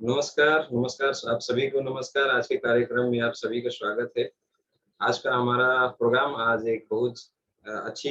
नमस्कार, नमस्कार आप सभी को नमस्कार। आज के कार्यक्रम में आप सभी का स्वागत है। आज का हमारा प्रोग्राम आज एक बहुत अच्छी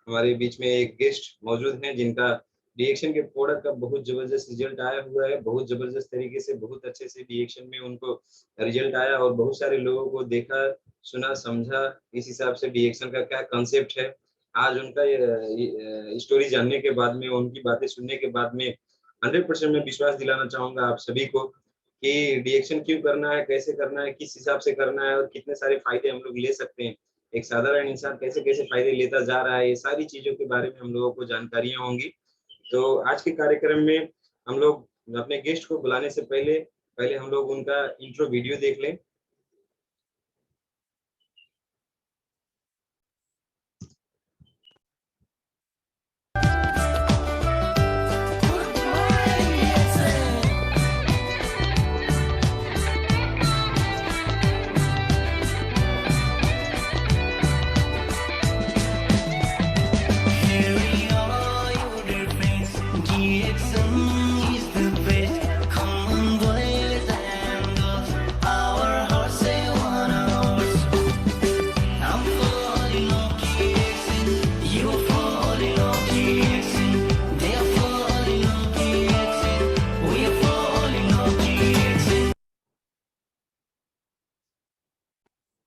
हमारे बीच में एक गेस्ट मौजूद हैं जिनका रिएक्शन के प्रोडक्ट का बहुत ज़बरदस्त रिजल्ट आया हुआ है। बहुत ज़बरदस्त तरीके से बहुत अच्छे से रिएक्शन में उनको रिजल्ट आया और बहुत सारे लोगों को देखा, सुना, समझा, इस हिसाब से रिएक्शन का क्या कांसेप्ट है। आज उनका ये स्टोरी जानने के बाद में, उनकी बातें सुनने के बाद में 100% मैं विश्वास दिलाना चाहूँगा आप सभी को कि रिएक्शन क्यों करना है, कैसे करना है, किस हिसाब से करना है और कितने सारे फ़ायदे हम लोग ले सकते हैं। एक साधारण इंसान कैसे-कैसे फ़ायदे लेता जा रहा है, ये सारी चीज़ों के बारे में हम लोगों को जानकारियाँ होंगी। तो आज के कार्यक्रम में हम लोग अपने गेस्ट को बुलाने से पहले पहले हम लोग उनका इंट्रो वीडियो देख लें।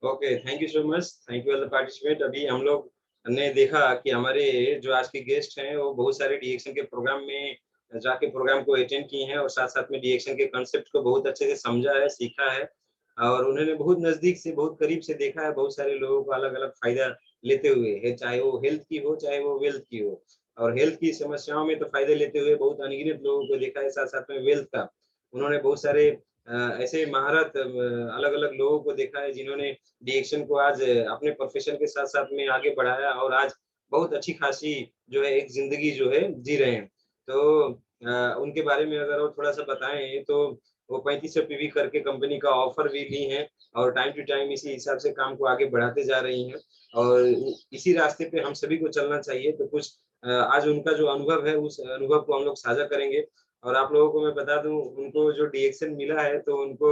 Okay, thank you so much, thank you all the participant. अभी हम लोग ने देखा कि हमारे जो आज के गेस्ट हैं वो बहुत सारे रिएक्शन के प्रोग्राम में जाके प्रोग्राम को अटेंड किए हैं और साथ-साथ में रिएक्शन के कांसेप्ट को बहुत अच्छे से समझा है, सीखा है और उन्होंने बहुत नज़दीक से, बहुत करीब से देखा है बहुत सारे लोगों को अलग-अलग फ़ायदा लेते हुए है, चाहे वो हेल्थ की हो, चाहे वो वेल्थ की हो। और हेल्थ की समस्याओं में तो फ़ायदे लेते हुए बहुत अनगिनत लोगों को देखा है, साथ-साथ में वेल्थ का। उन्होंने बहुत सारे ऐसे महारत अलग-अलग लोगों को देखा है जिन्होंने रिएक्शन को आज अपने प्रोफ़ेशन के साथ-साथ में आगे बढ़ाया और आज बहुत अच्छी खासी जो है एक ज़िंदगी जो है जी रहे हैं। तो उनके बारे में अगर वो थोड़ा-सा बताएँ तो वो 3500 पीवी करके कंपनी का ऑफ़र भी ली हैं और टाइम टू टाइम इसी हिसाब से काम को आगे बढ़ाते जा रही हैं और इसी रास्ते पे हम सभी को चलना चाहिए। तो कुछ आज उनका जो अनुभव है उस अनुभव को हम लोग साझा करेंगे और आप लोगों को मैं बता दूँ उनको जो रिएक्शन मिला है तो उनको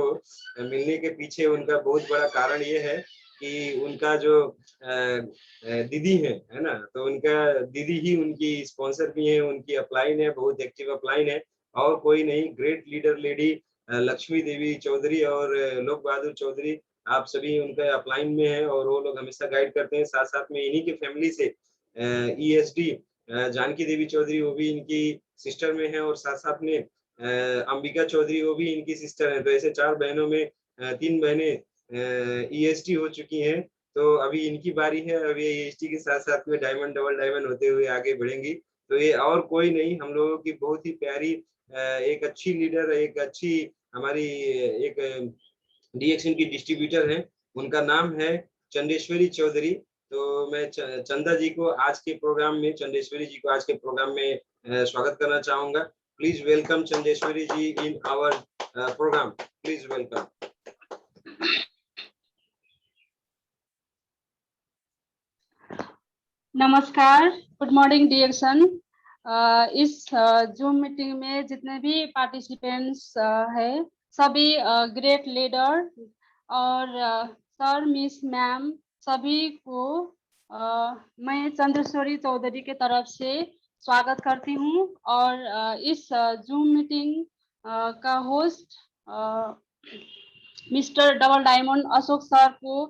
मिलने के पीछे उनका बहुत बड़ा कारण ये है कि उनका जो दीदी है ना? तो उनका दीदी ही उनकी स्पॉन्सर भी है, उनकी अपलाइन है, बहुत एक्टिव अपलाइन है और कोई नहीं ग्रेट लीडर लेडी लक्ष्मी देवी चौधरी और लोक बहादुर चौधरी आप सभी उनके अपलाइन में हैं और वो लोग हमेशा गाइड करते हैं। साथ-साथ में इन्हीं की फैमिली से ईएसडी जानकी देवी चौधरी वो भी इनकी सिस्टर में है और साथ-साथ में अंबिका चौधरी वो भी इनकी सिस्टर हैं। तो ऐसे 4 बहनों में 3 बहनें ईएसटी हो चुकी हैं, तो अभी इनकी बारी है। अब ये ईएसटी के साथ-साथ में डायमंड, डबल डायमंड होते हुए आगे बढ़ेंगी। तो ये और कोई नहीं हम लोगों की बहुत ही प्यारी एक अच्छी लीडर, एक अच्छी हमारी एक रिएक्शन की डिस्ट्रीब्यूटर हैं। उनका नाम है चंदेश्वरी चौधरी। तो मैं चंदा जी को आज के प्रोग्राम में चंदेश्वरी जी को आज के प्रोग्राम में स्वागत करना चाहूँगा। Please welcome Chandeshwari ji in our program. Please welcome. नमस्कार, गुड मॉर्निंग डियर सन। इस जूम मीटिंग में जितने भी पार्टिसिपेंट्स हैं सभी ग्रेट लीडर और सर मिस मैम सभी को मैं चंद्रेश्वरी चौधरी के तरफ से स्वागत करती हूँ और इस जूम मीटिंग का host mister double diamond Ashok sir को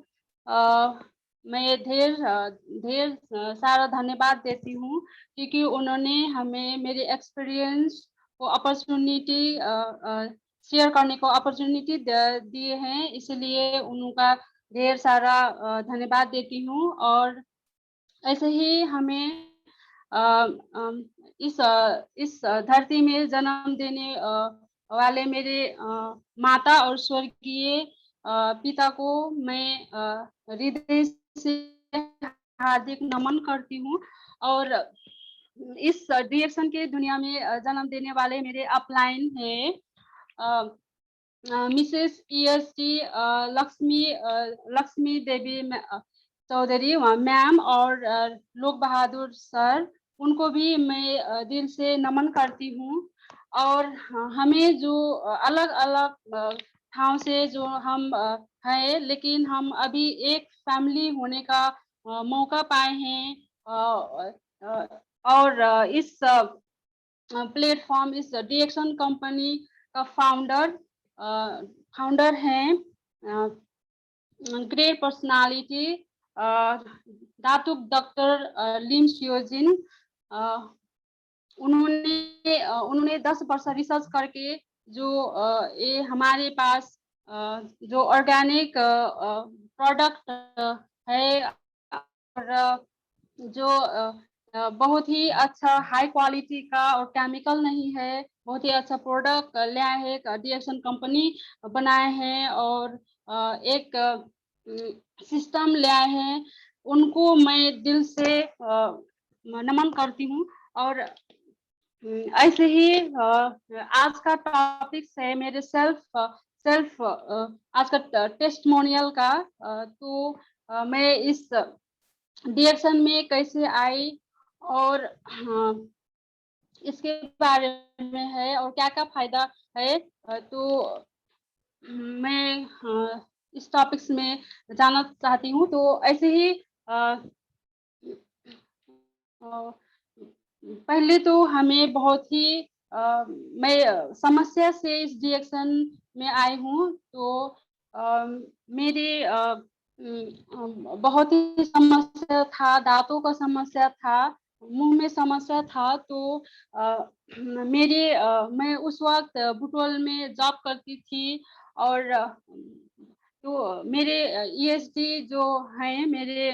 मैं ढेर सारा धन्यवाद देती हूँ क्योंकि उन्होंने हमें मेरे एक्सपीरियंस को अपॉर्चुनिटी शेयर करने को अपॉर्चुनिटी दिए हैं, इसलिए उनका ढेर सारा धन्यवाद देती हूँ। और ऐसे ही हमें इस धरती में जन्म देने वाले मेरे माता और स्वर्गीय पिता को मैं हृदय से हार्दिक नमन करती हूँ। और इस रिएक्शन के दुनिया में जन्म देने वाले मेरे अपलाइन है मिसेस ईएसटी लक्ष्मी देवी चौधरी मैम और लोक बहादुर सर, उनको भी मैं दिल से नमन करती हूँ। और हमें जो अलग अलग ठाव से जो हम हैं, लेकिन हम अभी एक फैमिली होने का मौका पाए हैं। और इस प्लेटफॉर्म, इस डीएक्शन कंपनी का फाउंडर हैं ग्रेट पर्सनालिटी दातुक डॉक्टर लिम शियोजिन। उन्होंने 10 वर्ष रिसर्च करके जो ये हमारे पास जो ऑर्गेनिक प्रोडक्ट है, और जो बहुत ही अच्छा हाई क्वालिटी का और केमिकल नहीं है, बहुत ही अच्छा प्रोडक्ट लाए हैं, डीएक्शन कंपनी बनाए हैं और एक सिस्टम लाए हैं। उनको मैं दिल से नमन करती हूँ। और ऐसे ही आज का टॉपिक है मेरे सेल्फ आज का टेस्टिमोनियल का। तो मैं इस डीएक्शन में कैसे आई और इसके बारे में है और क्या क्या फायदा है, तो मैं इस टॉपिक्स में जानना चाहती हूँ। तो ऐसे ही पहले तो हमें बहुत ही मैं समस्या से इस डीएक्शन में आई हूँ। तो मेरे बहुत ही समस्या था, दांतों का समस्या था, मुंह में समस्या था। तो मैं उस वक्त बुटवल में जॉब करती थी और तो मेरे ईएसडी जो हैं मेरे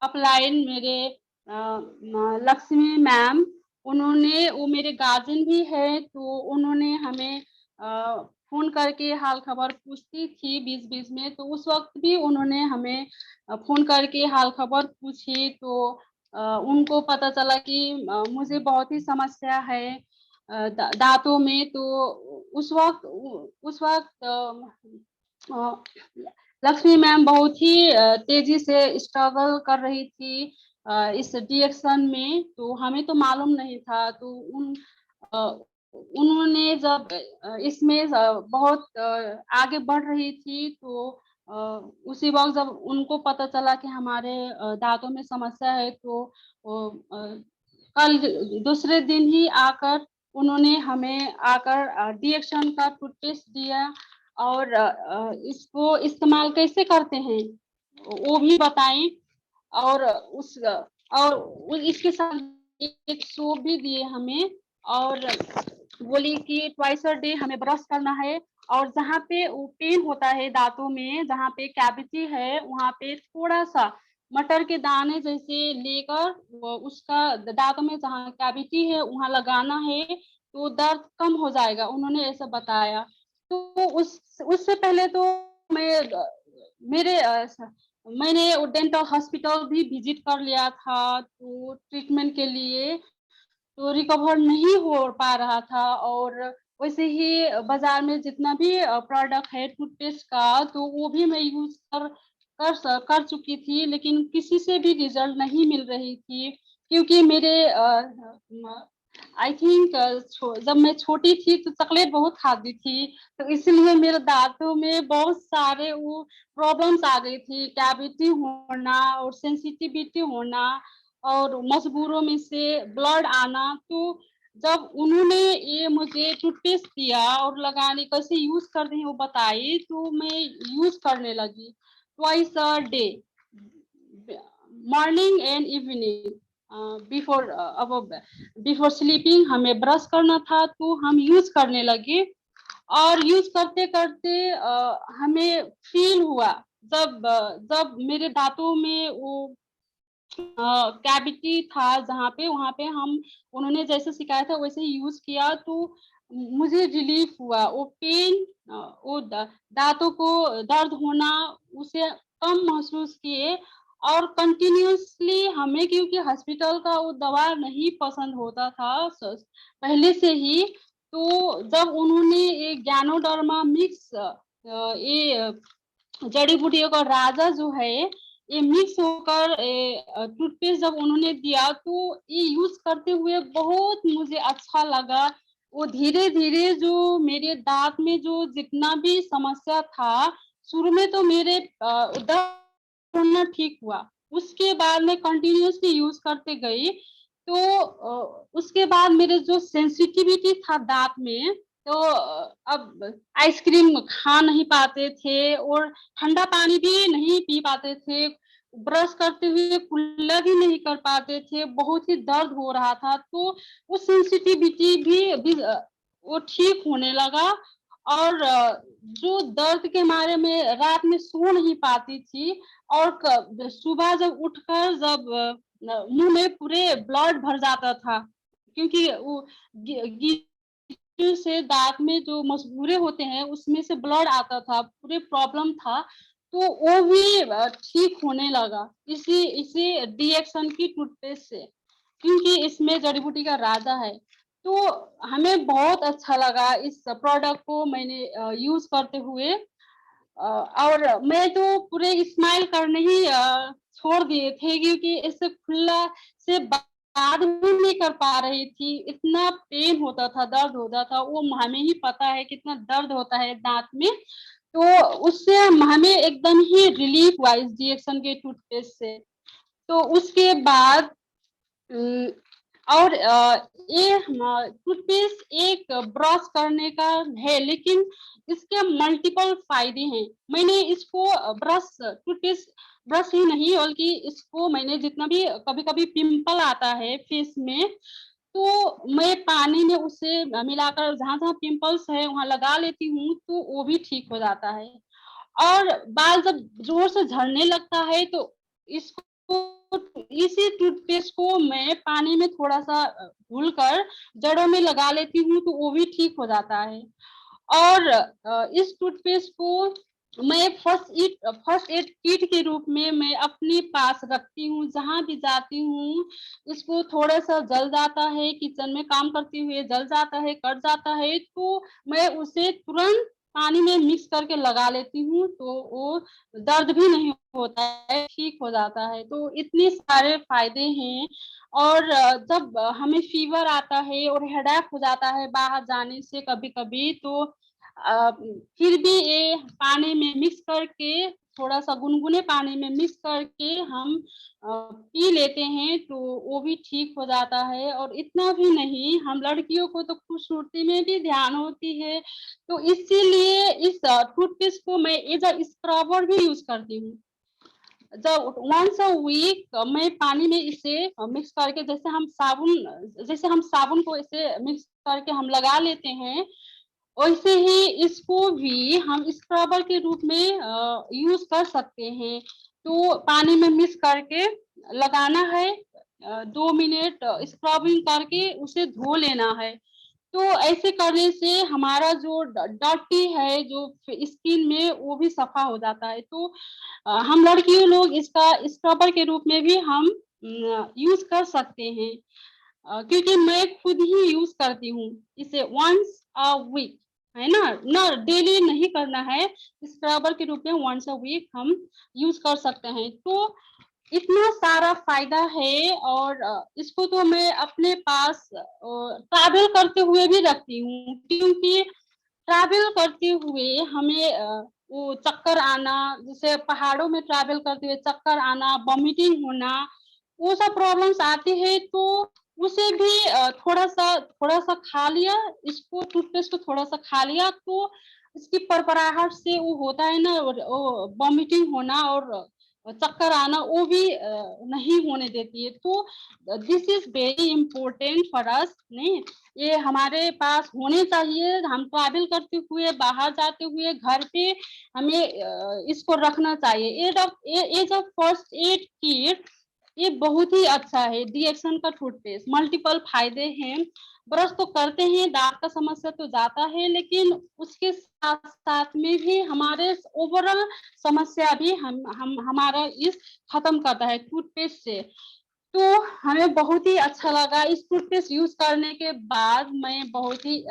अपलाइन मेरे लक्ष्मी मैम, वो मेरे गार्जियन भी है। तो उन्होंने हमें फोन करके हाल खबर पूछती थी बीच बीच में। तो उस वक्त भी उन्होंने हमें फोन करके हाल खबर पूछी। तो उनको पता चला कि मुझे बहुत ही समस्या है दांतों में। तो उस वक्त लक्ष्मी मैम बहुत ही तेजी से स्ट्रगल कर रही थी इस डीएक्शन में। तो हमें तो मालूम नहीं था। तो उन्होंने जब इसमें बहुत आगे बढ़ रही थी, तो उसी वक्त जब उनको पता चला कि हमारे दांतों में समस्या है, तो कल दूसरे दिन ही आकर उन्होंने हमें आकर डीएक्शन का टूथपेस्ट दिया और इसको इस्तेमाल कैसे करते हैं वो भी बताएं। और इसके साथ एक सोप भी दिए हमें और बोली कि ट्वाइस अ डे हमें ब्रश करना है। और जहाँ पे वो पेन होता है दांतों में, जहाँ पे कैविटी है, वहाँ पे थोड़ा सा मटर के दाने जैसे लेकर उसका दांतों में जहाँ कैविटी है वहाँ लगाना है, तो दर्द कम हो जाएगा, उन्होंने ऐसा बताया। तो उससे पहले तो मैं मेरे मैंने डेंटल हॉस्पिटल भी विजिट कर लिया था तो ट्रीटमेंट के लिए। तो रिकवर नहीं हो पा रहा था। और वैसे ही बाजार में जितना भी प्रोडक्ट है टूथपेस्ट का, तो वो भी मैं यूज कर चुकी थी, लेकिन किसी से भी रिजल्ट नहीं मिल रही थी। क्योंकि मेरे आई थिंक जब मैं छोटी थी तो चॉकलेट बहुत खाती थी, तो इसलिए मेरे दांतों में बहुत सारे वो प्रॉब्लम्स आ गई थी, कैविटी होना और सेंसिटिविटी होना और मजबूरों में से ब्लड आना। तो जब उन्होंने ये मुझे टूथपेस्ट दिया और लगाने कैसे यूज करते हैं वो बताई, तो मैं यूज करने लगी twice a day, morning and evening. Before sleeping हमें ब्रश करना था, तो हम यूज करने लगे। और यूज करते करते हमें फील हुआ जब मेरे दांतों में वो कैविटी था जहाँ पे, वहां पे हम उन्होंने जैसे सिखाया था वैसे ही यूज किया, तो मुझे रिलीफ हुआ। वो पेन वो दांतों को दर्द होना उसे कम महसूस किए। और कंटिन्यूसली हमें, क्योंकि हॉस्पिटल का वो दवा नहीं पसंद होता था पहले से ही, तो जब उन्होंने ये ज्ञानोडर्मा मिक्स ये जड़ी बूटियों का राजा जो है ये मिक्स होकर टूथपेस्ट जब उन्होंने दिया तो ये यूज करते हुए बहुत मुझे अच्छा लगा। वो धीरे धीरे जो मेरे दांत में जो जितना भी समस्या था, शुरू में तो मेरे दर्द होना ठीक हुआ, उसके बाद मैं कंटिन्यूअसली यूज करते गई। तो उसके बाद मेरे जो सेंसिटिविटी था दांत में, तो अब आइसक्रीम खा नहीं पाते थे और ठंडा पानी भी नहीं पी पाते थे, ब्रश करते हुए कुल्ला भी नहीं कर पाते थे, बहुत ही दर्द हो रहा था। तो वो सेंसिटिविटी भी वो ठीक होने लगा। और जो दर्द के मारे में रात में सो नहीं पाती थी, और सुबह जब उठकर जब मुंह में पूरे ब्लड भर जाता था, क्योंकि वो गिट्टी से दांत में जो मसूड़े होते हैं उसमें से ब्लड आता था, पूरे प्रॉब्लम था। तो वो भी ठीक होने लगा इसी इसी डीएक्सन की टूथपेस्ट से, क्योंकि इसमें जड़ी बूटी का राजा है। तो हमें बहुत अच्छा लगा इस प्रोडक्ट को मैंने यूज करते हुए। और मैं तो पूरे स्माइल करने ही छोड़ दिए थे, क्योंकि इससे खुला से बात भी नहीं कर पा रही थी, इतना पेन होता था, दर्द होता था। वो हमें ही पता है कितना दर्द होता है दांत में। तो उससे हमें एकदम ही रिलीफ हुआ इस डीएक्सन के टूथपेस्ट से। तो उसके बाद और ये टूथपेस्ट एक ब्रश करने का है, लेकिन इसके मल्टीपल फायदे हैं। मैंने इसको ब्रश टूथपेस्ट ब्रश ही नहीं, बल्कि इसको मैंने जितना भी कभी कभी पिंपल आता है फेस में, तो मैं पानी में उसे मिलाकर जहां जहां पिंपल्स है वहां लगा लेती हूँ, तो वो भी ठीक हो जाता है। और बाल जब जोर से झड़ने लगता है, तो इसको इसी टूथपेस्ट को मैं पानी में थोड़ा सा घुलकर जड़ों में लगा लेती हूँ, तो वो भी ठीक हो जाता है। और इस टूथपेस्ट को मैं फर्स्ट एड किट के रूप में मैं अपने पास रखती हूँ, जहां भी जाती हूँ। इसको थोड़ा सा जल जाता है, किचन में काम करते हुए जल जाता है, कट जाता है, तो मैं उसे तुरंत पानी में मिक्स करके लगा लेती हूँ, तो वो दर्द भी नहीं होता है, ठीक हो जाता है। तो इतने सारे फायदे हैं। और जब हमें फीवर आता है और हेडेक हो जाता है बाहर जाने से कभी कभी, तो फिर भी ये पानी में मिक्स करके, थोड़ा सा गुनगुने पानी में मिक्स करके हम पी लेते हैं, तो वो भी ठीक हो जाता है। और इतना भी नहीं, हम लड़कियों को तो खूबसूरती में भी ध्यान होती है, तो इसीलिए इस टूथपेस्ट को मैं एज अ स्क्रबर भी यूज करती हूँ। जब वंस अ वीक मैं पानी में इसे मिक्स करके, जैसे हम साबुन को इसे मिक्स करके हम लगा लेते हैं, वैसे ही इसको भी हम स्क्रबर के रूप में यूज कर सकते हैं। तो पानी में मिक्स करके लगाना है, 2 मिनट स्क्रबिंग करके उसे धो लेना है। तो ऐसे करने से हमारा जो डर्टी है जो स्किन में, वो भी सफा हो जाता है। तो हम लड़कियों लोग इसका स्क्रबर के रूप में भी हम यूज कर सकते हैं। क्योंकि मैं खुद ही यूज करती हूँ इसे वंस अ वीक, है ना डेली नहीं करना है, स्क्रबर के रूप में वंस अ वीक हम यूज कर सकते हैं। तो इतना सारा फायदा है। और इसको तो मैं अपने पास ट्रैवल करते हुए भी रखती हूँ, क्योंकि ट्रैवल करते हुए हमें वो चक्कर आना, जैसे पहाड़ों में ट्रैवल करते हुए चक्कर आना, वॉमिटिंग होना, वो सब प्रॉब्लम्स आते हैं। तो उसे भी थोड़ा सा खा लिया, इसको टूथपेस्ट को थोड़ा सा खा लिया, तो इसकी परपराहट से वो होता है ना, वॉमिटिंग होना और चक्कर आना, वो भी नहीं होने देती है। तो this is very important for us, नहीं, ये हमारे पास होने चाहिए। हम ट्रैवल करते हुए, बाहर जाते हुए, घर पे हमें इसको रखना चाहिए। As of first aid kit, ये बहुत ही अच्छा है डीएक्सन का टूथपेस्ट। मल्टीपल फायदे हैं। ब्रश तो करते हैं, दांत का समस्या तो जाता है, लेकिन उसके साथ साथ में भी हमारे ओवरऑल समस्या भी हम हमारा इस खत्म करता है टूथपेस्ट से। तो हमें बहुत ही अच्छा लगा। इस टूथपेस्ट यूज करने के बाद मैं बहुत ही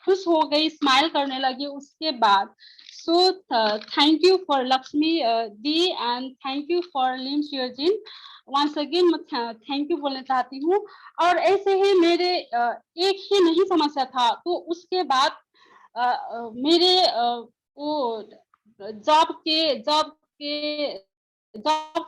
खुश हो गई, स्माइल करने लगी उसके बाद। So thank you for Lakshmi di and thank you for Lim Shiojin. Once again मैं थैंक यू बोलना चाहती हूँ। और ऐसे ही मेरे एक ही नहीं समस्या था, तो उसके बाद मेरे वो जॉब के जॉब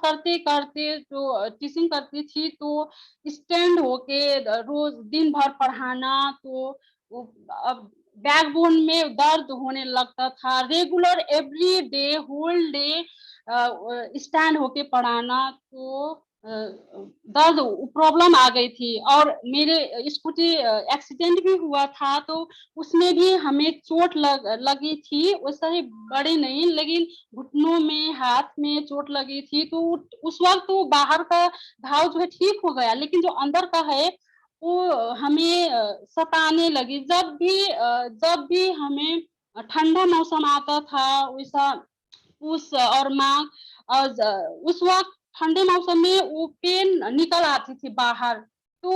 करते करते जो टीचिंग करती थी, तो स्टैंड होके रोज दिन भर पढ़ाना, तो अब बैकबोन में दर्द होने लगता था। Regular every day whole day stand होके पढ़ाना, तो दर्द प्रॉब्लम आ गई थी। और मेरे स्कूटी एक्सीडेंट भी हुआ था, तो उसमें भी हमें चोट लगी थी। वैसा ही बड़े नहीं, लेकिन घुटनों में हाथ में चोट लगी थी। तो उस वक्त तो बाहर का घाव जो है ठीक हो गया, लेकिन जो अंदर का है वो हमें सताने लगी। जब भी हमें ठंडा मौसम आता था, वैसा उस और माँ और उस वक्त ठंडे मौसम में वो पेन निकल आती थी बाहर। तो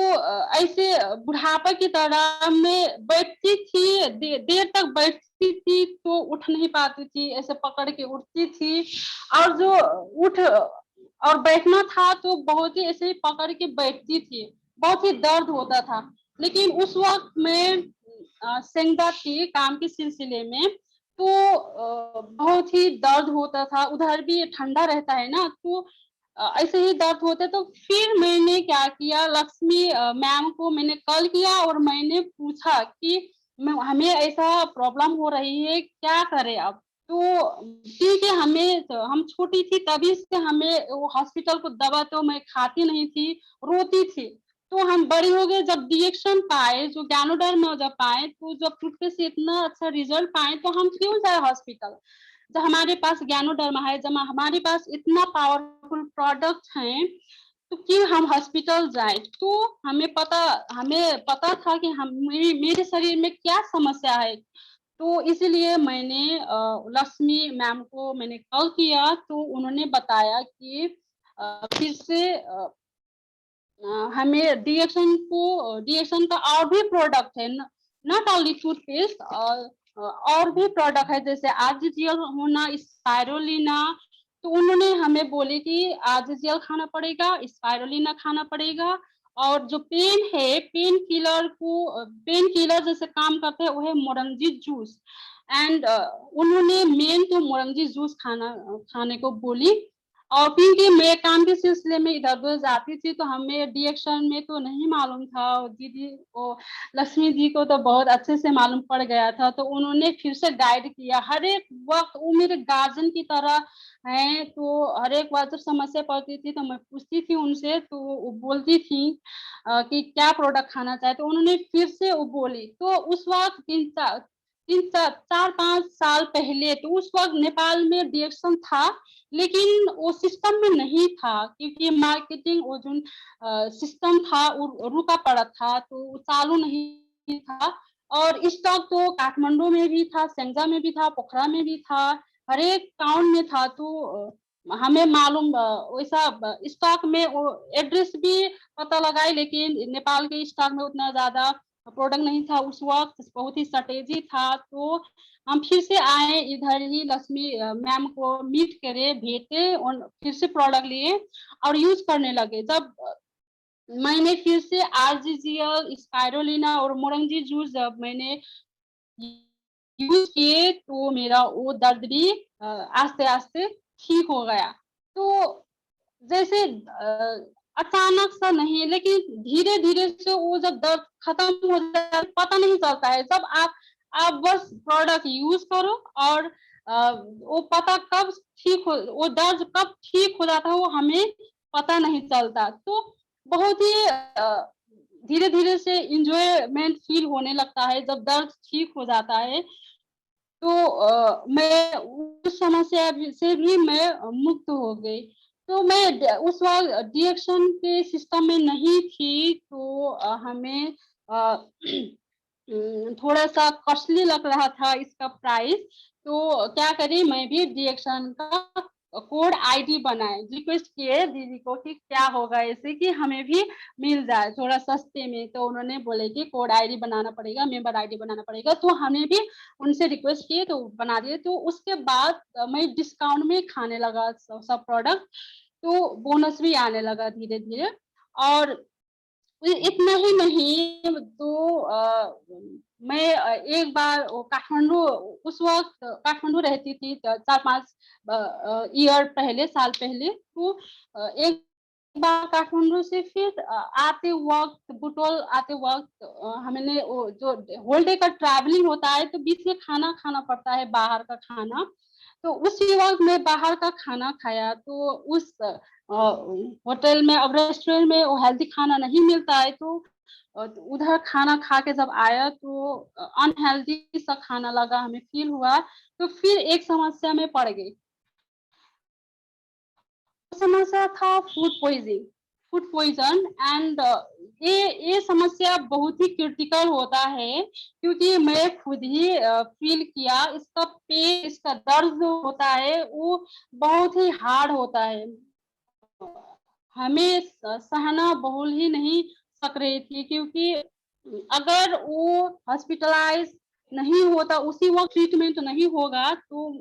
ऐसे बुढ़ापा की तरह मैं बैठती थी, देर तक बैठती थी तो उठ नहीं पाती थी, ऐसे पकड़ के उठती थी। और जो उठ और बैठना था तो बहुत ही ऐसे ही पकड़ के बैठती थी, बहुत ही दर्द होता था। लेकिन उस वक्त मैं सेंधा थी काम के सिलसिले में, तो बहुत ही दर्द होता था। उधर भी ठंडा रहता है ना, तो ऐसे ही दर्द होते। तो फिर मैंने क्या किया, लक्ष्मी मैम को मैंने कॉल किया और मैंने पूछा कि हमें ऐसा प्रॉब्लम हो रही है, क्या करें अब। तो ठीक है, हम छोटी थी तभी से हमें वो हॉस्पिटल को दवा तो मैं खाती नहीं थी, रोती थी। तो हम बड़ी हो गए, जब डिएक्शन पाए, जो ज्ञानोडर्म जब पाए, तो जब टूथपेस्ट से इतना अच्छा रिजल्ट पाए, तो हम क्यों जाए हॉस्पिटल। जब हमारे पास ज्ञानोडर्मा है, जब हमारे पास इतना पावरफुल प्रोडक्ट है, तो क्यों हम हॉस्पिटल जाए। तो हमें पता था कि हम मेरे शरीर में क्या समस्या है। तो इसीलिए मैंने लक्ष्मी मैम को मैंने कॉल किया, तो उन्होंने बताया कि फिर से हमें डीएक्शन का और भी प्रोडक्ट है, नॉट ओनली टूथपेस्ट, और भी प्रोडक्ट है, जैसे आरजीजीएल होना, स्पाइरोलिना। तो उन्होंने हमें बोले कि आरजीजीएल खाना पड़ेगा, स्पाइरोलिना खाना पड़ेगा। और जो पेन किलर जैसे काम करते हैं, वो है मोरंजी जूस। एंड उन्होंने मेन तो मोरंजी जूस खाने को बोली। और क्योंकि मैं काम के सिलसिले में इधर उधर जाती थी, तो हमें डिएक्शन में तो नहीं मालूम था। और दीदी को, लक्ष्मी जी को तो बहुत अच्छे से मालूम पड़ गया था, तो उन्होंने फिर से गाइड किया। हर एक वक्त वो मेरे गार्जियन की तरह हैं, तो हर एक बार जब समस्या पड़ती थी तो मैं पूछती थी उनसे, तो वो बोलती थी कि क्या प्रोडक्ट खाना चाहे। तो उन्होंने फिर से वो बोली। तो उस वक्त 4-5 साल पहले, तो उस वक्त नेपाल में डिएक्शन था, लेकिन वो सिस्टम में नहीं था, क्योंकि मार्केटिंग वो जो सिस्टम था वो रुका पड़ा था, तो वो चालू नहीं था। और स्टॉक तो काठमांडू में भी था, सेंजा में भी था, पोखरा में भी था, हर एक टाउन में था। तो हमें मालूम वैसा स्टॉक में वो एड्रेस भी पता लगाए, लेकिन नेपाल के स्टॉक में उतना ज्यादा प्रोडक्ट नहीं था उस वक्त, बहुत ही शॉर्टेज था। तो हम फिर से आए इधर ही, लक्ष्मी मैम को मीट करे, भेटे और फिर से प्रोडक्ट लिए और यूज करने लगे। जब मैंने फिर से आरजीजीएल, स्पाइरोलिना और मोरंगी जूस जब मैंने यूज किए, तो मेरा वो दर्द भी आस्ते आस्ते ठीक हो गया। तो जैसे अचानक सा नहीं, लेकिन धीरे धीरे से वो जब दर्द खत्म हो जाता है, पता नहीं चलता है। जब आप बस प्रोडक्ट यूज करो, और वो पता कब ठीक हो, वो दर्द कब ठीक हो जाता है, वो हमें पता नहीं चलता। तो बहुत ही धीरे धीरे से इंजॉयमेंट फील होने लगता है जब दर्द ठीक हो जाता है। तो मैं उस समस्या से भी मैं मुक्त हो गई। तो मैं उस वक्त डिएक्शन के सिस्टम में नहीं थी, तो हमें थोड़ा सा कॉस्टली लग रहा था इसका प्राइस। तो क्या करें, मैं भी डिएक्शन का कोड आईडी बनाए, रिक्वेस्ट किए दीदी को कि क्या होगा ऐसे कि हमें भी मिल जाए थोड़ा सस्ते में। तो उन्होंने बोले कि कोड आईडी बनाना पड़ेगा, मेंबर आईडी बनाना पड़ेगा। तो हमें भी उनसे रिक्वेस्ट किए तो बना दिए। तो उसके बाद मैं डिस्काउंट में खाने लगा सब प्रोडक्ट, तो बोनस भी आने लगा धीरे धीरे। और इतना ही नहीं तो मैं एक बार काठमांडू, उस वक्त काठमांडू रहती थी 4-5 ईयर पहले, साल पहले। तो एक बार काठमांडू से फिर आते वक्त, बुटोल आते वक्त हमने जो होल डे का ट्रैवलिंग होता है तो बीच में खाना खाना पड़ता है, बाहर का खाना। तो उसी वक्त मैं बाहर का खाना खाया। तो उस होटल में, अब रेस्टोरेंट में वो हेल्दी खाना नहीं मिलता है। तो उधर खाना खा के जब आया तो अनहेल्दी सा खाना लगा, हमें फील हुआ। तो फिर एक समस्या में पड़ गई। समस्या था फूड पॉइजन। एंड ये समस्या बहुत ही क्रिटिकल होता है, क्योंकि मैं खुद ही फील किया इसका पेन, इसका दर्द जो होता है वो बहुत ही हार्ड होता है। हमें सहना बहुल ही नहीं सक रही थी, क्योंकि अगर वो हॉस्पिटलाइज नहीं होता, उसी वक्त ट्रीटमेंट नहीं होगा तो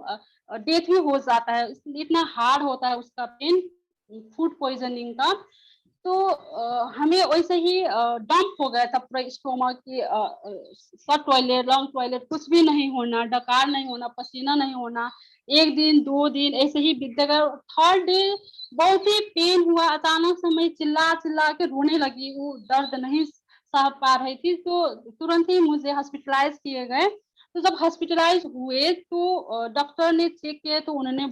डेथ भी हो जाता है। इतना हार्ड होता है उसका पेन फूड पॉइजनिंग का। तो हमें वैसे ही डंप हो गया था पूरा स्टोमक की, सब टॉयलेट, लॉन्ग टॉयलेट कुछ भी नहीं होना, डकार नहीं होना, पसीना नहीं होना। एक दिन 2 दिन ऐसे ही बीत गया। थर्ड डे बहुत ही पेन हुआ, अचानक से मैं चिल्ला चिल्ला के रोने लगी, वो दर्द नहीं सह पा रही थी। तो तुरंत ही मुझे हॉस्पिटलाइज किए गए। तो जब हॉस्पिटलाइज हुए तो डॉक्टर ने चेक किया तो उन्होंने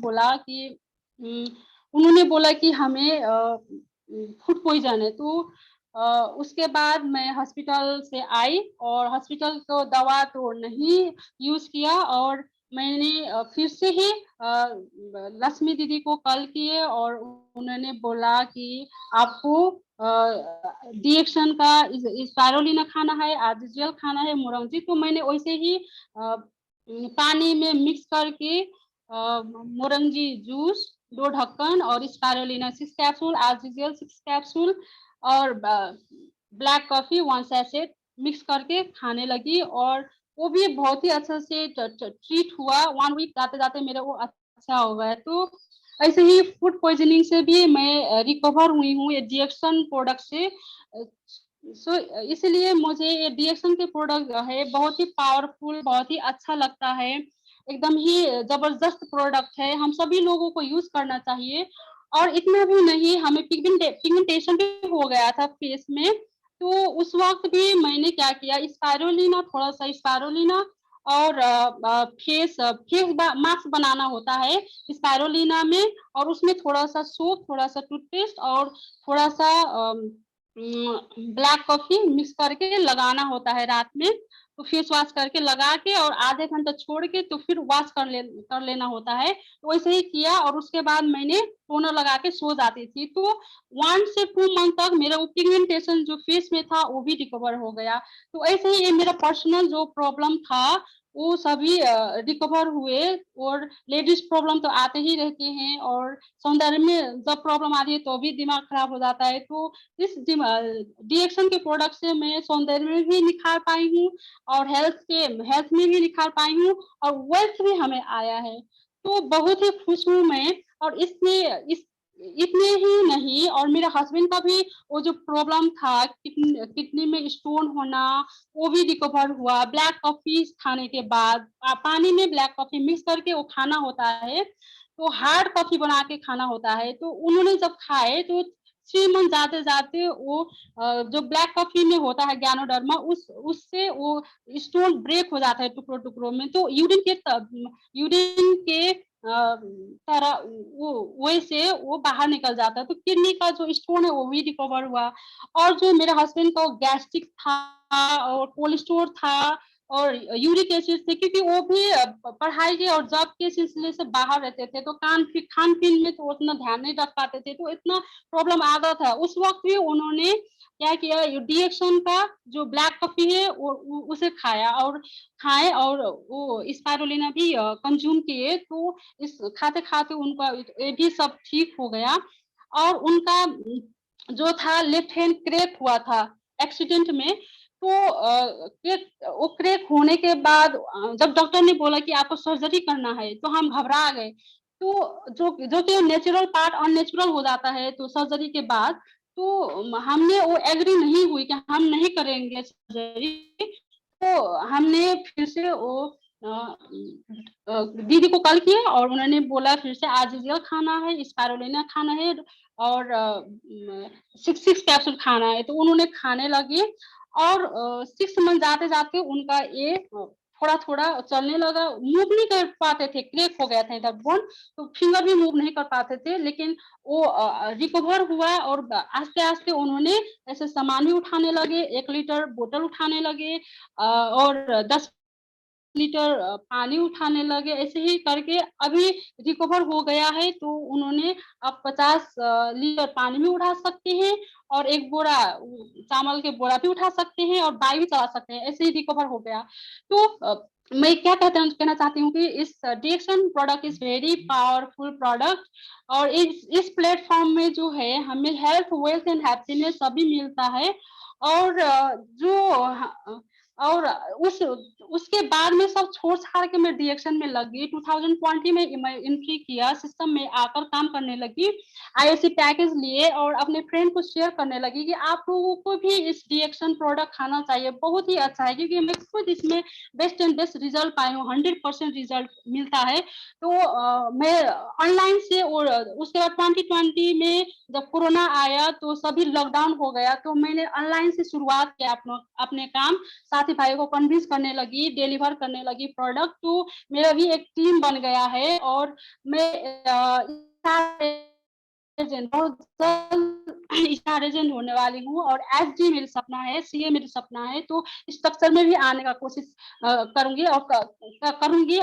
बोला कि हमें फूड पॉइजन है। तो उसके बाद मैं हॉस्पिटल से आई और हॉस्पिटल तो दवा तो नहीं यूज किया। और मैंने फिर से ही लक्ष्मी दीदी को कॉल किए और उन्होंने बोला कि आपको डिएक्शन का स्पाइरुलिना खाना है, आर्जिजियल खाना है, मोरंजी। तो मैंने वैसे ही पानी में मिक्स करके मोरंजी जूस 2 ढक्कन और स्पाइरुलिना 6 कैप्सूल, आर्जिजियल 6 कैप्सूल और ब्लैक कॉफी 1 सैशेट मिक्स करके खाने लगी। और वो भी बहुत ही अच्छा से ट्रीट हुआ। 1 वीक जाते जाते मेरा वो अच्छा हो गया। तो ऐसे ही फूड पॉइजनिंग से भी मैं रिकवर हुई हूँ ये डिएक्शन प्रोडक्ट से। सो इसलिए मुझे ये डिएक्शन के प्रोडक्ट है बहुत ही पावरफुल, बहुत ही अच्छा लगता है। एकदम ही जबरदस्त प्रोडक्ट है, हम सभी लोगों को यूज करना चाहिए। और इतना भी नहीं, हमें पिगमेंटेशन भी हो गया था फेस में। तो उस वक्त भी मैंने क्या किया, स्पाइरुलिना, थोड़ा सा स्पाइरुलिना और फेस मास्क बनाना होता है स्पाइरुलिना में। और उसमें थोड़ा सा सोप, थोड़ा सा टूथपेस्ट और थोड़ा सा ब्लैक कॉफी मिक्स करके लगाना होता है रात में। तो फेस वॉश करके लगा के और आधे घंटा छोड़ के तो फिर वॉश कर लेना होता है। तो वैसे ही किया और उसके बाद मैंने टोनर लगा के सो जाती थी। तो 1 से 2 मंथ तक मेरा वो पिगमेंटेशन जो फेस में था वो भी रिकवर हो गया। तो ऐसे ही ये मेरा पर्सनल जो प्रॉब्लम था वो सभी रिकवर हुए। और लेडीज प्रॉब्लम तो आते ही रहते हैं, और सौंदर्य में जब प्रॉब्लम आती है तो भी दिमाग खराब हो जाता है। तो इस डिएक्शन के प्रोडक्ट से मैं सौंदर्य में भी निखार पाई हूँ और हेल्थ में भी निखार पाई हूँ और वेल्थ भी हमें आया है। तो बहुत ही खुश हूँ मैं। और इतने ही नहीं, और मेरे हस्बैंड का भी वो जो प्रॉब्लम था किडनी में स्टोन होना, वो भी रिकवर हुआ ब्लैक कॉफी खाने के बाद। पानी में ब्लैक कॉफी मिक्स करके वो खाना होता है, तो हार्ड कॉफी बना के खाना होता है। तो उन्होंने जब खाए तो 3 मंथ जाते जाते वो जो ब्लैक कॉफी में होता है ज्ञानोडर्मा, उससे वो स्टोन ब्रेक हो जाता है टुकड़ों टुकड़ों में। तो यूरिन के तरह वो वैसे वो बाहर निकल जाता है। तो किडनी का जो स्टोन है वो भी रिकवर हुआ। और जो मेरे हस्बैंड का गैस्ट्रिक था और कोलेस्ट्रॉल था और यूरिक एसिड थे, क्योंकि वो भी पढ़ाई के और जॉब के सिलसिले से बाहर रहते थे। तो खान पीन में तो उतना ध्यान नहीं रख पाते थे, तो इतना प्रॉब्लम आ गया था। उस वक्त भी उन्होंने क्या किया, डीएक्शन का जो ब्लैक कॉफी है उसे खाए और वो स्पाइरुलिना भी कंज्यूम किए। तो इस खाते खाते उनका ये भी सब ठीक हो गया। और उनका जो था लेफ्ट हैंड क्रैक हुआ था एक्सीडेंट में। तो वो क्रैक होने के बाद जब डॉक्टर ने बोला कि आपको सर्जरी करना है तो हम घबरा गए। तो जो कि नेचुरल पार्ट अननेचुरल हो जाता है तो सर्जरी के बाद। तो हमने वो एग्री नहीं हुई कि हम नहीं करेंगे सर्जरी। तो हमने फिर से वो दीदी को कॉल किया और उन्होंने बोला फिर से आजीजियल खाना है, स्पाइरुलिना खाना है और 6 कैप्सूल खाना है। तो उन्होंने खाने लगे और 6 मंथ जाते जाते उनका ये थोड़ा थोड़ा चलने लगा। मूव नहीं कर पाते थे, क्रैक हो गया था इधर बोन, तो फिंगर भी मूव नहीं कर पाते थे। लेकिन वो रिकवर हुआ और आस्ते आस्ते उन्होंने ऐसे सामान भी उठाने लगे, 1 लीटर बोतल उठाने लगे और 10 लीटर पानी उठाने लगे। ऐसे ही करके अभी रिकवर हो गया है। तो उन्होंने अब 50 लीटर पानी भी उठा सकते हैं और 1 बोरा चावल के बोरा भी उठा सकते हैं और बाइक भी चला सकते हैं। ऐसे ही रिकवर हो गया। तो मैं क्या कहना चाहती हूँ कि इस डीएक्शन product is very powerful product. और इस प्लेटफॉर्म में जो है हमें हेल्थ, वेल्थ एंड हैप्पीनेस सभी मिलता है। और और उसके बाद में सब छोड़ छाड़ के मैं डीएक्शन में लगी। 2020 में मैं एंट्री किया, सिस्टम में आकर काम करने लगी, आईओसी पैकेज लिए और अपने फ्रेंड को शेयर करने लगी कि आप लोगों को भी इस डीएक्शन प्रोडक्ट खाना चाहिए, बहुत ही अच्छा है। क्योंकि मैं खुद इसमें बेस्ट एंड बेस्ट रिजल्ट पाई हूँ, 100% रिजल्ट मिलता है। तो मैं ऑनलाइन से, और उसके बाद 2020 में जब कोरोना आया तो सभी लॉकडाउन हो गया, तो मैंने ऑनलाइन से शुरुआत किया अपने काम, साथी भाई को कन्विंस करने लगी, डिलीवर करने लगी प्रोडक्ट। तो मेरा भी एक टीम बन गया है और मैं बहुत जल्द स्टार एजेंट होने वाली हूँ और एसडी मेरी सपना है, सीए मेरी सपना है। तो स्ट्रक्चर में भी आने का कोशिश करूंगी और करूंगी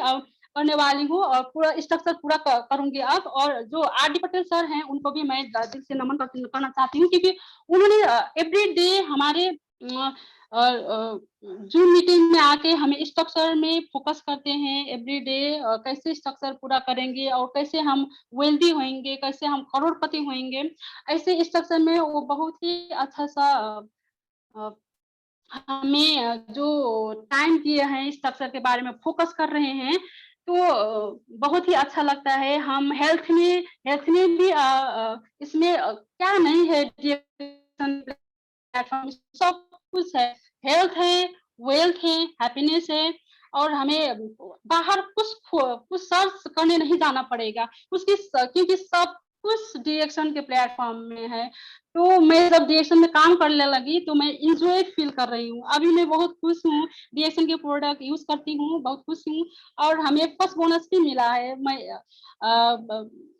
करने वाली हूँ और पूरा स्ट्रक्चर पूरा करूंगी अब। और जो आर डी पटेल सर हैं उनको भी मैं दिल से नमन करना चाहती हूँ, क्योंकि उन्होंने एवरी डे हमारे जूम मीटिंग में आके हमें स्ट्रक्चर में फोकस करते हैं एवरी डे, कैसे स्ट्रक्चर पूरा करेंगे और कैसे हम वेल्दी होंगे, कैसे हम करोड़पति होंगे। ऐसे स्ट्रक्चर में वो बहुत ही अच्छा सा हमें जो टाइम दिए हैं स्ट्रक्चर के बारे में फोकस कर रहे हैं। तो बहुत ही अच्छा लगता है। हम हेल्थ में भी इसमें क्या नहीं है, प्लेटफॉर्म सब कुछ है, हेल्थ है, वेल्थ है, हैप्पीनेस है। और हमें बाहर कुछ सर्च करने नहीं जाना पड़ेगा क्योंकि सब कुछ डीएक्शन के प्लेटफॉर्म में है। तो मैं जब डीएक्शन में काम करने लगी तो मैं इंजॉय फील कर रही हूँ। अभी मैं बहुत खुश हूँ, डीएक्शन के प्रोडक्ट यूज करती हूँ, बहुत खुश हूँ। और हमें फर्स्ट बोनस भी मिला है, मैं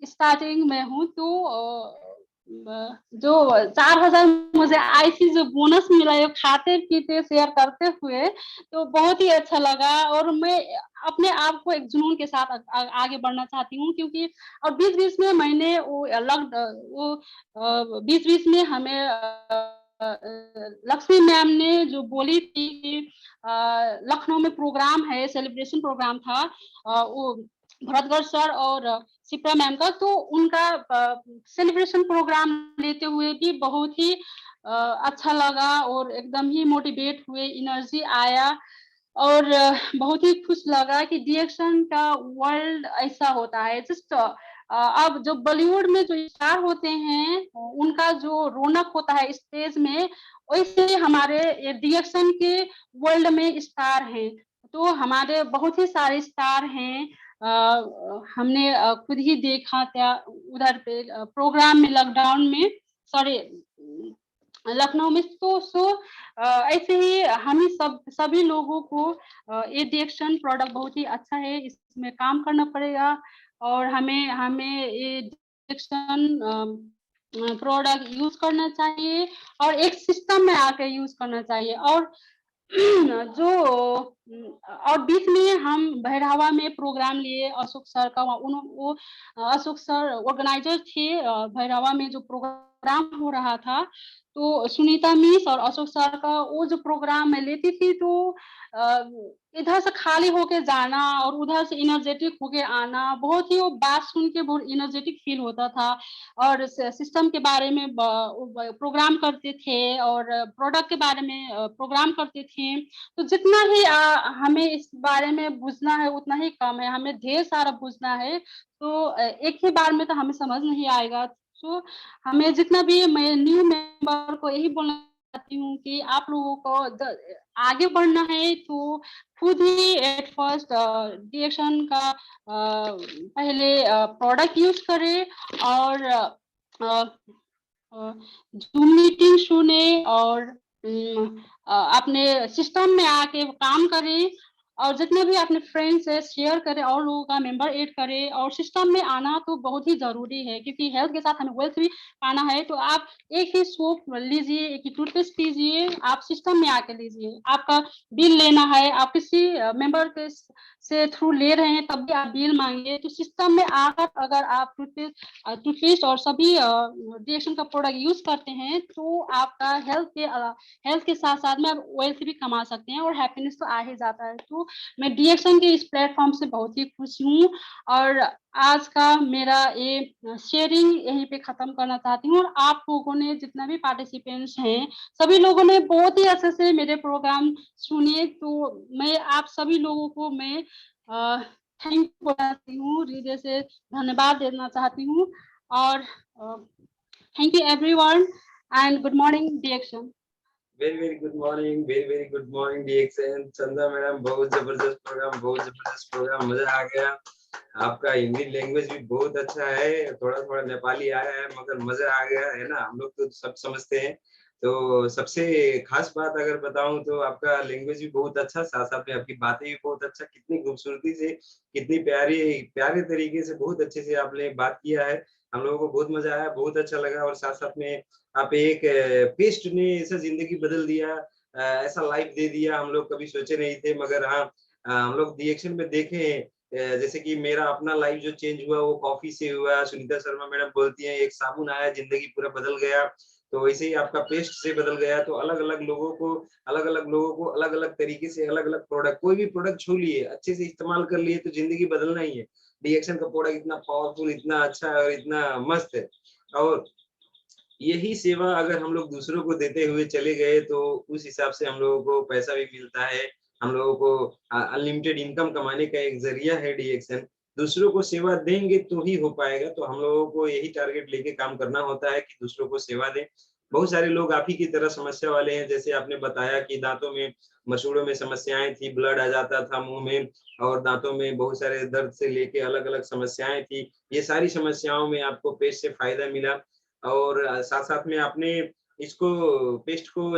स्टार्टिंग में हूँ। तो जो 4000 मुझे आईसी जो बोनस मिला है खाते पीते शेयर करते हुए, तो बहुत ही अच्छा लगा। और मैं अपने आप को एक जुनून के साथ आगे बढ़ना चाहती हूँ, क्योंकि और बीच बीच में मैंने बीच बीच में हमें लक्ष्मी मैम ने जो बोली थी कि लखनऊ में प्रोग्राम है, सेलिब्रेशन प्रोग्राम था, वो भरतगढ़ सर और शिप्रा मैम का। तो उनका सेलिब्रेशन प्रोग्राम लेते हुए भी बहुत ही अच्छा लगा और एकदम ही मोटिवेट हुए, एनर्जी आया। और बहुत ही खुश लगा कि डीएक्शन का वर्ल्ड ऐसा होता है। जस्ट अब जो बॉलीवुड में जो स्टार होते हैं उनका जो रौनक होता है स्टेज में, वैसे हमारे डीएक्शन के वर्ल्ड में स्टार हैं। तो हमारे बहुत ही सारे स्टार हैं। हमने खुद ही देखा था उधर पे प्रोग्राम में, लॉकडाउन में, सॉरी लखनऊ में। ऐसे ही हम ही सभी लोगों को ये डीएक्शन प्रोडक्ट बहुत ही अच्छा है, इसमें काम करना पड़ेगा। और हमें हमें ये डीएक्शन प्रोडक्ट यूज करना चाहिए और एक सिस्टम में आके यूज करना चाहिए। और जो और बीच में हम बहरावा में प्रोग्राम लिए अशोक सर का, वो अशोक सर ऑर्गेनाइजर थे बहरावा में जो प्रोग्राम प्रोग्राम हो रहा था, तो सुनीता मिस और अशोक सर का वो जो प्रोग्राम मैं लेती थी, तो इधर से खाली होके जाना और उधर से एनर्जेटिक होके आना, बहुत ही वो बात सुन के बहुत एनर्जेटिक फील होता था। और सिस्टम के बारे में प्रोग्राम करते थे और प्रोडक्ट के बारे में प्रोग्राम करते थे। तो जितना ही हमें इस बारे में बुझना है उतना ही कम है, हमें ढेर सारा बुझना है। तो एक ही बार में तो हमें समझ नहीं आएगा। तो हमें जितना भी, मैं न्यू मेंबर को यही बोलना चाहती हूँ कि आप लोगों को आगे बढ़ना है तो खुद ही एट फर्स्ट डिएक्शन का पहले प्रोडक्ट यूज करें और जूम मीटिंग सुने और अपने सिस्टम में आके काम करें और जितने भी अपने फ्रेंड्स है शेयर करें और लोगों का मेंबर ऐड करें। और सिस्टम में आना तो बहुत ही जरूरी है, क्योंकि हेल्थ के साथ हमें वेल्थ भी पाना है। तो आप एक ही सोप लीजिए, एक ही टूथपेस्ट लीजिए, आप सिस्टम में आके लीजिए। आपका बिल लेना है, आप किसी मेंबर के से थ्रू ले रहे हैं तब भी आप बिल मांगिए। तो सिस्टम में आकर अगर आप टूथपेस्ट और सभी डिएक्शन का प्रोडक्ट यूज करते हैं तो आपका हेल्थ के साथ साथ में आप वेल्थ भी कमा सकते हैं और हैप्पीनेस तो आ ही जाता है। तो मैं डिएक्शन के इस प्लेटफॉर्म से बहुत ही खुश हूँ और आज का मेरा ये शेयरिंग यहीं पे खत्म करना चाहती हूँ। और आप लोगों ने जितना भी पार्टिसिपेंट्स हैं, सभी लोगों ने बहुत ही अच्छे से मेरे प्रोग्राम सुने। तो मैं आप सभी लोगों को मैं थैंक यू बोलती हूँ, हृदय से धन्यवाद देना चाहती हूँ। और thank you everyone and good morning डिएक्शन। वेरी वेरी गुड मॉर्निंग डिएक्शन। चंदा मैडम, बहुत जबरदस्त प्रोग्राम, मजा आ गया। आपका हिंदी लैंग्वेज भी बहुत अच्छा है, थोड़ा थोड़ा नेपाली आया है मगर मजा आ गया है ना। हम लोग तो सब समझते हैं। तो सबसे खास बात अगर बताऊं तो आपका लैंग्वेज भी बहुत अच्छा, साथ साथ में आपकी बातें भी बहुत अच्छा, कितनी खूबसूरती से, कितनी प्यारी प्यारे तरीके से, बहुत अच्छे से आपने बात किया है। हम लोगों को बहुत मजा आया, बहुत अच्छा लगा। और साथ साथ में आप एक पेस्ट ने ऐसा जिंदगी बदल दिया, ऐसा लाइफ दे दिया, हम लोग कभी सोचे नहीं थे। मगर हाँ, हम लोग रिएक्शन में देखे जैसे कि मेरा अपना लाइफ जो चेंज हुआ वो कॉफी से हुआ। सुनीता शर्मा मैडम बोलती हैं एक साबुन आया जिंदगी पूरा बदल गया, तो वैसे ही आपका पेस्ट से बदल गया। तो अलग अलग लोगों को अलग अलग तरीके से अलग अलग प्रोडक्ट, कोई भी प्रोडक्ट छू लिए, अच्छे से इस्तेमाल कर लिए तो जिंदगी बदलना ही है। रिएक्शन का प्रोडक्ट इतना पावरफुल, इतना अच्छा है और इतना मस्त है। और यही सेवा अगर हम लोग दूसरों को देते हुए चले गए तो उस हिसाब से हम लोगों को पैसा भी मिलता है। हम लोगों को अनलिमिटेड इनकम कमाने का एक जरिया है डिएक्शन। दूसरों को सेवा देंगे तो ही हो पाएगा। तो हम लोगों को यही टारगेट लेके काम करना होता है कि दूसरों को सेवा दें। बहुत सारे लोग आप ही की तरह समस्या वाले हैं, जैसे आपने बताया कि दांतों में, मसूड़ों में समस्याएं थी, ब्लड आ जाता था मुंह में, और दांतों में बहुत सारे दर्द से लेके अलग अलग समस्याएं थी। ये सारी समस्याओं में आपको पेस्ट से फायदा मिला। और साथ साथ में आपने इसको, पेस्ट को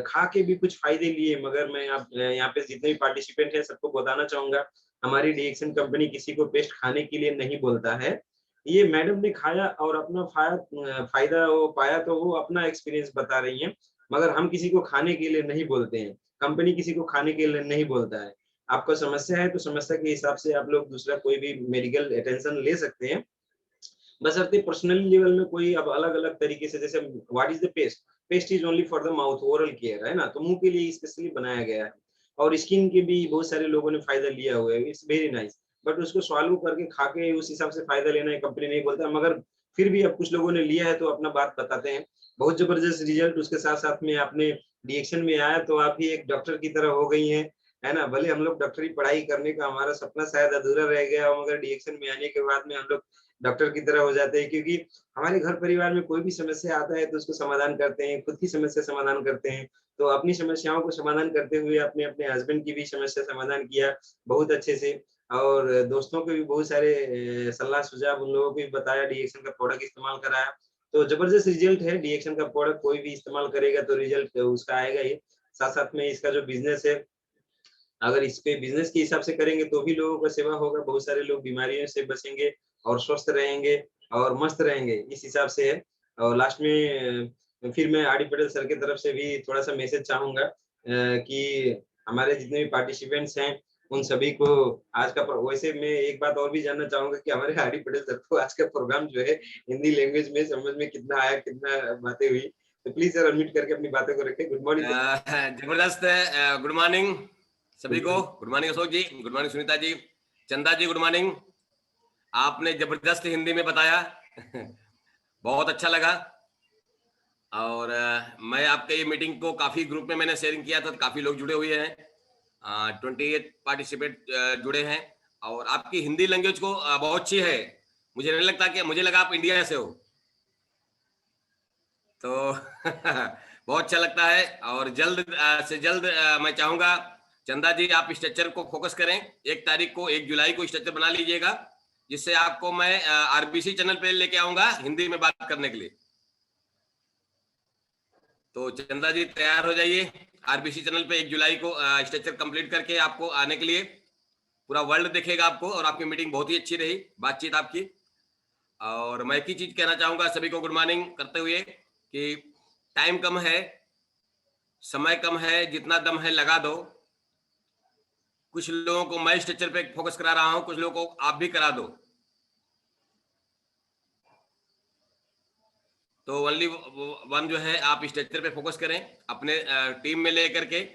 खा के भी कुछ फायदे लिए। मगर मैं आप यहाँ पे जितने भी पार्टिसिपेंट हैं सबको बताना चाहूंगा, हमारी डिएक्शन कंपनी किसी को पेस्ट खाने के लिए नहीं बोलता है। ये मैडम ने खाया और अपना फायदा वो पाया, तो वो अपना एक्सपीरियंस बता रही हैं। मगर हम किसी को खाने के लिए नहीं बोलते हैं, कंपनी किसी को खाने के लिए नहीं बोलता है। आपको समस्या है तो समस्या के हिसाब से आप लोग दूसरा कोई भी मेडिकल अटेंशन ले सकते हैं, बशर्ते पर्सनली लेवल में कोई अब अलग अलग तरीके से। जैसे what is the paste, paste is only for the mouth, oral care है ना, तो मुंह के लिए स्पेशली बनाया गया है। और स्किन के भी बहुत सारे लोगों ने फायदा लिया हुआ है, इट्स वेरी नाइस। बट उसको स्वालो करके खा के उस हिसाब से फायदा लेना है कंपनी नहीं बोलता। मगर फिर भी अब कुछ लोगों ने लिया है तो अपना बात बताते हैं। बहुत जबरदस्त रिजल्ट उसके साथ साथ में आपने रिएक्शन में आया, तो आप ही एक डॉक्टर की तरह हो गई हैं, है ना। भले हम लोग डॉक्टरी पढ़ाई करने का हमारा सपना शायद अधूरा रह गया हो, मगर रिएक्शन में आने के बाद में हम लोग डॉक्टर की तरह हो जाते हैं। क्योंकि हमारे घर परिवार में कोई भी समस्या आता है तो उसको समाधान करते हैं, खुद की समस्या समाधान करते हैं। तो अपनी समस्याओं को समाधान करते हुए अपने अपने हस्बैंड की भी समस्या समाधान किया बहुत अच्छे से। और दोस्तों को भी बहुत सारे सलाह सुझाव उन लोगों को भी बताया, डिएक्शन का प्रोडक्ट इस्तेमाल कराया। तो जबरदस्त रिजल्ट है डिएक्शन का प्रोडक्ट, कोई भी इस्तेमाल करेगा तो रिजल्ट उसका आएगा ही। साथ साथ में इसका जो बिजनेस है, अगर इस पे बिजनेस के हिसाब से करेंगे तो भी लोगों का सेवा होगा, बहुत सारे लोग बीमारियों से बचेंगे और स्वस्थ रहेंगे और मस्त रहेंगे, इस हिसाब से है। और लास्ट में फिर मैं आर डी पटेल सर की तरफ से भी थोड़ा सा मैसेज चाहूंगा कि हमारे जितने भी पार्टिसिपेंट्स हैं उन सभी को आज का वैसे मैं एक बात और भी जानना चाहूंगा कि हमारे आर डी पटेल सर को आज का प्रोग्राम जो है हिंदी लैंग्वेज में समझ में कितना आया, कितना बातें हुई, तो प्लीज सर अनम्यूट करके अपनी बातें को रखें। Good morning. जबरदस्त है। गुड मॉर्निंग सभी को। गुड मॉर्निंग अशोक जी, गुड मॉर्निंग सुनीता जी, चंदा जी, गुड मॉर्निंग। आपने जबरदस्त हिंदी में बताया बहुत अच्छा लगा। और मैं आपके ये मीटिंग को काफी ग्रुप में मैंने शेयरिंग किया था, तो काफी लोग जुड़े हुए हैं, 28 पार्टिसिपेट जुड़े हैं। और आपकी हिंदी लैंग्वेज को बहुत अच्छी है। मुझे नहीं लगता कि, मुझे लगा आप इंडिया से हो, तो बहुत अच्छा लगता है। और जल्द से जल्द मैं चाहूंगा चंदा जी आप स्ट्रक्चर को फोकस करें। 1 तारीख को 1 जुलाई को स्ट्रक्चर बना लीजिएगा, जिससे आपको मैं आरबीसी चैनल पे लेके आऊंगा हिंदी में बात करने के लिए। तो चंदा जी तैयार हो जाइए, आरबीसी चैनल पे 1 जुलाई को स्ट्रक्चर कंप्लीट करके आपको आने के लिए पूरा वर्ल्ड देखेगा आपको। और आपकी मीटिंग बहुत ही अच्छी रही, बातचीत आपकी। और मैं एक ही चीज कहना चाहूंगा सभी को गुड मॉर्निंग करते हुए कि टाइम कम है, समय कम है, जितना दम है लगा दो। कुछ लोगों को मैं स्ट्रक्चर पे फोकस करा रहा हूं, कुछ लोगों को आप भी करा दो। तो ओनली वन जो है आप स्ट्रक्चर पे फोकस करें अपने टीम में लेकर के।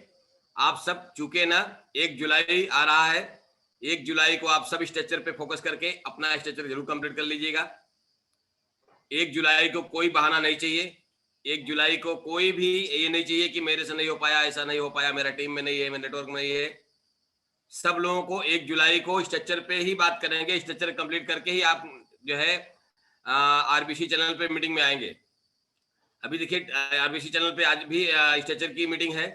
आप सब चूके ना, 1 जुलाई आ रहा है, 1 जुलाई को आप सब स्ट्रक्चर पे फोकस करके अपना स्ट्रक्चर जरूर कंप्लीट कर लीजिएगा। 1 जुलाई को कोई बहाना नहीं चाहिए। 1 जुलाई को कोई भी ये नहीं चाहिए कि मेरे से नहीं हो पाया, ऐसा नहीं हो पाया, मेरा टीम में नहीं है, मेरे नेटवर्क में नहीं है। सब लोगों को 1 जुलाई को स्ट्रक्चर पे ही बात करेंगे। स्ट्रक्चर कंप्लीट करके ही आप जो है आरबीसी चैनल पे मीटिंग में आएंगे। अभी देखिए आरबीसी चैनल पे आज भी स्ट्रक्चर की मीटिंग है।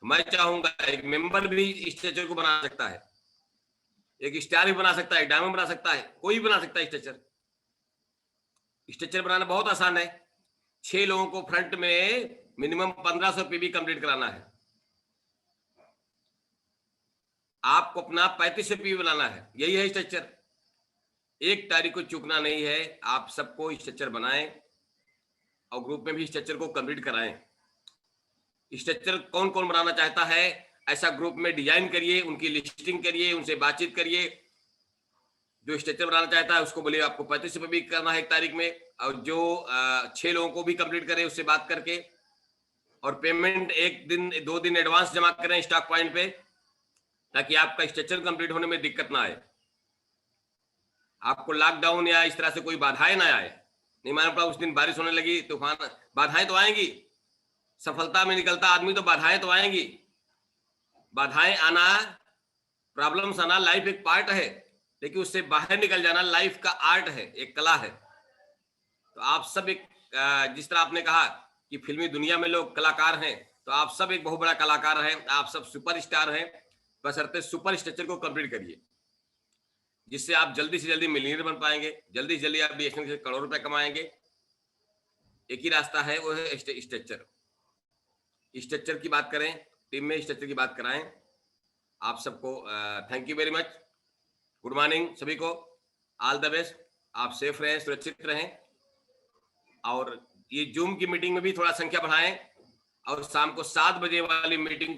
मैं चाहूंगा एक मेंबर भी स्ट्रक्चर को बना सकता है, एक स्टार भी बना सकता है, डायमंड बना सकता है, कोई भी बना सकता है स्ट्रक्चर। स्ट्रक्चर बनाना बहुत आसान है। 6 लोगों को फ्रंट में मिनिमम 1500 पीबी कंप्लीट कराना है। आपको अपना 3500 पीबी बनाना है, यही है स्ट्रक्चर। 1 तारीख को चूकना नहीं है। आप सबको स्ट्रक्चर बनाएं और ग्रुप में भी स्ट्रक्चर को कंप्लीट कराएं। स्ट्रक्चर कौन कौन बनाना चाहता है ऐसा ग्रुप में डिजाइन करिए, उनकी लिस्टिंग करिए, उनसे बातचीत करिए। जो स्ट्रक्चर बनाना चाहता है उसको बोलिए आपको 3500 भी करना है 1 तारीख में। और जो 6 लोगों को भी कंप्लीट करे उससे बात करके, और पेमेंट 1 दिन 2 दिन एडवांस जमा करें स्टॉक पॉइंट पे, ताकि आपका स्ट्रक्चर कंप्लीट होने में दिक्कत ना आए, आपको लॉकडाउन या इस तरह से कोई बाधाएं ना आए। नहीं मालूम पड़ा उस दिन बारिश होने लगी, तूफान, बाधाएं तो आएंगी। सफलता में निकलता आदमी तो बाधाएं तो आएंगी। बाधाएं आना, प्रॉब्लम्स आना लाइफ एक पार्ट है, लेकिन उससे बाहर निकल जाना लाइफ का आर्ट है, एक कला है। तो आप सब एक, जिस तरह आपने कहा कि फिल्मी दुनिया में लोग कलाकार हैं, तो आप सब एक बहुत बड़ा कलाकार हैं, आप सब सुपरस्टार हैं। बशर्ते सुपर स्ट्रक्चर को कंप्लीट करिए, जिससे आप जल्दी से जल्दी मिलियनर बन पाएंगे, जल्दी से जल्दी आप डीएक्शन से करोड़ रुपए कमाएंगे। एक ही रास्ता है, वो है स्ट्रक्चर। स्ट्रक्चर की बात करें, टीम में स्ट्रक्चर की बात कराएं। आप सबको thank you very much. Good morning सभी को, ऑल द बेस्ट। आप सेफ रहें, सुरक्षित रहें। और ये जूम की मीटिंग में भी थोड़ा संख्या बढ़ाएं, और शाम को 7 बजे वाली मीटिंग